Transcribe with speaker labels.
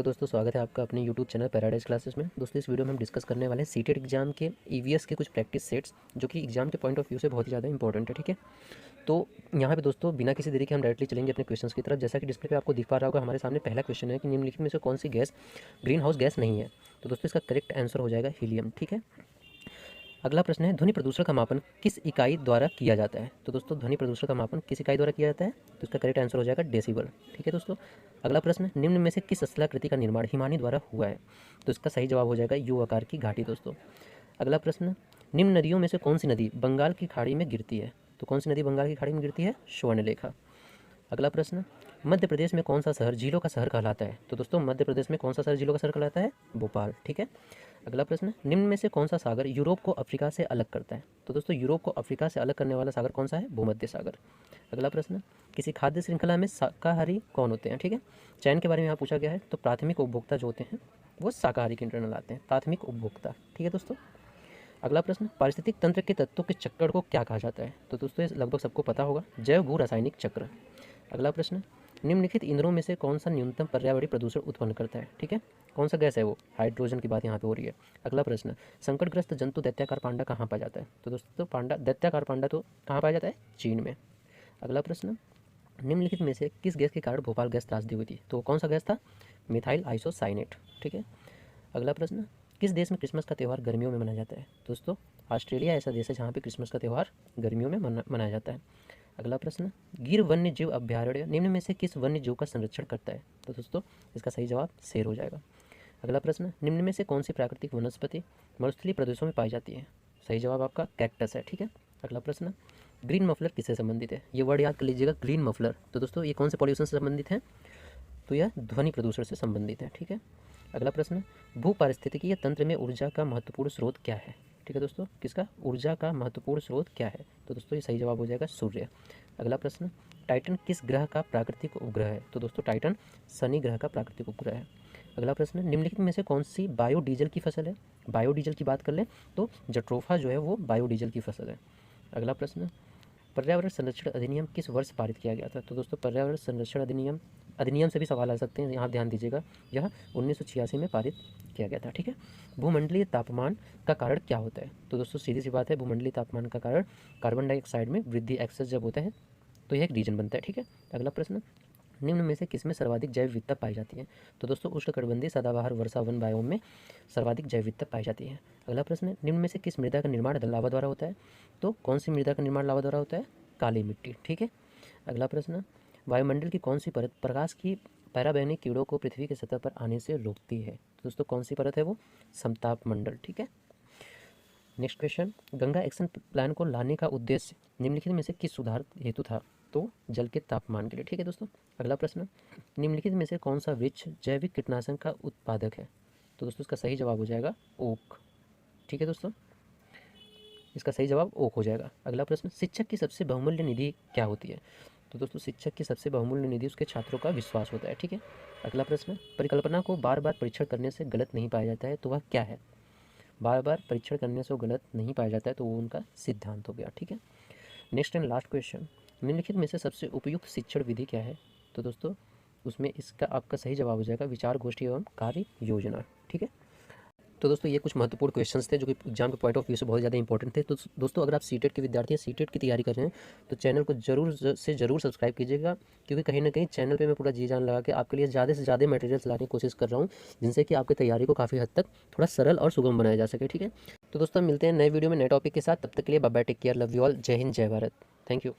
Speaker 1: दोस्तों, स्वागत है आपका अपने यूट्यूब चैनल पैराडाइज क्लासेस में। दोस्तों, इस वीडियो में हम डिस्कस करने वाले हैं सीटेट एग्जाम के ईवीएस के कुछ प्रैक्टिस सेट्स, जो कि एग्जाम के पॉइंट ऑफ व्यू से बहुत ही ज़्यादा इंपॉर्टेंट है। ठीक है, तो यहाँ पे दोस्तों बिना किसी देरी के हम डायरेक्टली चलेंगे अपने क्वेश्चंस की तरफ। जैसा कि डिस्प्ले पे आपको दिख पा रहा होगा, हमारे सामने पहला क्वेश्चन है कि निम्नलिखित में से कौन सी गैस ग्रीन हाउस गैस नहीं है। तो दोस्तों इसका करेक्ट आंसर हो जाएगा हीलियम। ठीक है, अगला प्रश्न है ध्वनि प्रदूषण का मापन किस इकाई द्वारा किया जाता है। तो दोस्तों ध्वनि प्रदूषण का मापन किस इकाई द्वारा किया जाता है, तो इसका करेक्ट आंसर हो जाएगा डेसिबल। ठीक है दोस्तों, अगला प्रश्न निम्न में से किस स्थलाकृति का निर्माण हिमानी द्वारा हुआ है। तो इसका सही जवाब हो जाएगा यू आकार की घाटी दोस्तों। अगला प्रश्न निम्न नदियों में से कौन सी नदी बंगाल की खाड़ी में गिरती है। तो कौन सी नदी बंगाल की खाड़ी में गिरती है, स्वर्णरेखा। अगला प्रश्न मध्य प्रदेश में कौन सा शहर झीलों का शहर कहलाता है। तो दोस्तों मध्य प्रदेश में कौन सा शहर झीलों का शहर कहलाता है, भोपाल। ठीक है, अगला प्रश्न निम्न में से कौन सा सागर यूरोप को अफ्रीका से अलग करता है। तो दोस्तों यूरोप को अफ्रीका से अलग करने वाला सागर कौन सा है, भूमध्य सागर। अगला प्रश्न किसी खाद्य श्रृंखला में शाकाहारी कौन होते हैं। ठीक है, चयन के बारे में यहाँ पूछा गया है, तो प्राथमिक उपभोक्ता जो होते हैं वो शाकाहारी के इंटरनल आते हैं, प्राथमिक उपभोक्ता। ठीक है दोस्तों, अगला प्रश्न पारिस्थितिक तंत्र के तत्वों के चक्र को क्या कहा जाता है। तो दोस्तों ये लगभग सबको पता होगा, जैव भू रासायनिक चक्र। अगला प्रश्न निम्नलिखित ईंधनों में से कौन सा न्यूनतम पर्यावरणीय प्रदूषण उत्पन्न करता है। ठीक है, कौन सा गैस है वो, हाइड्रोजन की बात यहाँ पे हो रही है। अगला प्रश्न संकटग्रस्त जंतु दैत्याकार पांडा कहाँ पाया जाता है। तो दोस्तों पांडा दैत्याकार पांडा तो कहाँ पाया जाता है, चीन में। अगला प्रश्न निम्नलिखित में से किस गैस के कारण भोपाल गैस त्रासदी हुई थी। तो कौन सा गैस था, मिथाइल आइसोसाइनेट। ठीक है, अगला प्रश्न किस देश में क्रिसमस का त्यौहार गर्मियों में मनाया जाता है। दोस्तों ऑस्ट्रेलिया ऐसा देश है जहाँ पे क्रिसमस का त्यौहार गर्मियों में मनाया जाता है। अगला प्रश्न गिर वन्य जीव अभ्यारण्य निम्न में से किस वन्य जीव का संरक्षण करता है। तो दोस्तों इसका सही जवाब शेर हो जाएगा। अगला प्रश्न निम्न में से कौन सी प्राकृतिक वनस्पति मरुस्थलीय प्रदेशों में पाई जाती है। सही जवाब आपका कैक्टस है। ठीक है, अगला प्रश्न ग्रीन मफलर किससे संबंधित है। ये वर्ड याद कर लीजिएगा, ग्रीन मफलर। तो दोस्तों ये कौन से पॉल्यूशन से संबंधित है, तो यह ध्वनि प्रदूषण से संबंधित है। ठीक है, अगला प्रश्न भू पारिस्थितिकीय तंत्र में ऊर्जा का महत्वपूर्ण स्रोत क्या है। ठीक है दोस्तों, किसका, ऊर्जा का महत्वपूर्ण स्रोत क्या है। तो दोस्तों ये सही जवाब हो जाएगा सूर्य। अगला प्रश्न टाइटन किस ग्रह का प्राकृतिक उपग्रह है। तो दोस्तों टाइटन शनि ग्रह का प्राकृतिक उपग्रह है। अगला प्रश्न निम्नलिखित में से कौन सी बायोडीजल की फसल है। बायोडीजल की बात कर ले तो जट्रोफा जो है वो बायोडीजल की फसल है। अगला प्रश्न पर्यावरण संरक्षण अधिनियम किस वर्ष पारित किया गया था। तो दोस्तों पर्यावरण संरक्षण अधिनियम से भी सवाल आ सकते हैं, यहाँ ध्यान दीजिएगा, यह 1986 में पारित किया गया था। ठीक है, भूमंडलीय तापमान का कारण क्या होता है। तो दोस्तों सीधी सी बात है, भूमंडलीय तापमान का कारण कार्बन डाइऑक्साइड में वृद्धि एक्सेस जब होता है तो यह एक रीजन बनता है। ठीक है, अगला प्रश्न निम्न में से किसमें सर्वाधिक जैव विविधता पाई जाती है। तो दोस्तों उष्णकटिबंधीय सदाबहार वर्षा वन बायोम में सर्वाधिक जैव विविधता पाई जाती है। अगला प्रश्न निम्न में से किस मृदा का निर्माण लावा द्वारा होता है। तो कौन सी मृदा का निर्माण लावा द्वारा होता है, काली मिट्टी। ठीक है, अगला प्रश्न वायुमंडल की कौन सी परत प्रकाश की पराबैंगनी किरणों को पृथ्वी की सतह पर आने से रोकती है। तो दोस्तों कौन सी परत है वो, समताप मंडल। ठीक है, next question Ganga action plan को लाने का उद्देश्य निम्नलिखित में से किस सुधार हेतु था। तो जल के तापमान के लिए। ठीक है दोस्तों, अगला प्रश्न निम्नलिखित में से कौन सा वृक्ष जैविक कीटनाशक का उत्पादक है। तो दोस्तों इसका सही जवाब हो जाएगा ओक। ठीक है दोस्तों, इसका सही जवाब ओक हो जाएगा। अगला प्रश्न शिक्षक की सबसे बहुमूल्य निधि क्या होती है। तो दोस्तों शिक्षक की सबसे बहुमूल्य निधि उसके छात्रों का विश्वास होता है। ठीक है, अगला प्रश्न परिकल्पना को बार बार परीक्षण करने से गलत नहीं पाया जाता है, तो वह क्या है। बार बार परीक्षण करने से वो गलत नहीं पाया जाता है, तो वो उनका सिद्धांत हो गया। ठीक है, नेक्स्ट एंड लास्ट क्वेश्चन निम्नलिखित में से सबसे उपयुक्त शिक्षण विधि क्या है। तो दोस्तों उसमें इसका आपका सही जवाब हो जाएगा विचार गोष्ठी एवं कार्य योजना। ठीक है, तो दोस्तों ये कुछ महत्वपूर्ण क्वेश्चंस थे जो कि एग्जाम के पॉइंट ऑफ व्यू से बहुत ज़्यादा इंपॉर्टेंट थे। तो दोस्तों अगर आप सीटेट के विद्यार्थी हैं, सीटेट की तैयारी कर रहे हैं, तो चैनल को जरूर सब्सक्राइब कीजिएगा, क्योंकि कहीं ना कहीं चैनल पे मैं पूरा जी जान लगा के आपके लिए ज़्यादा से ज़्यादा मटेरियल्स लाने की कोशिश कर रहा हूँ, जिनसे कि आपकी तैयारी को काफ़ी हद तक थोड़ा सरल और सुगम बनाया जा सके। ठीक है, तो दोस्तों मिलते हैं नए वीडियो में नए टॉपिक के साथ, तब तक के लिए bye bye, take care, love you all, जय हिंद जय भारत, थैंक यू।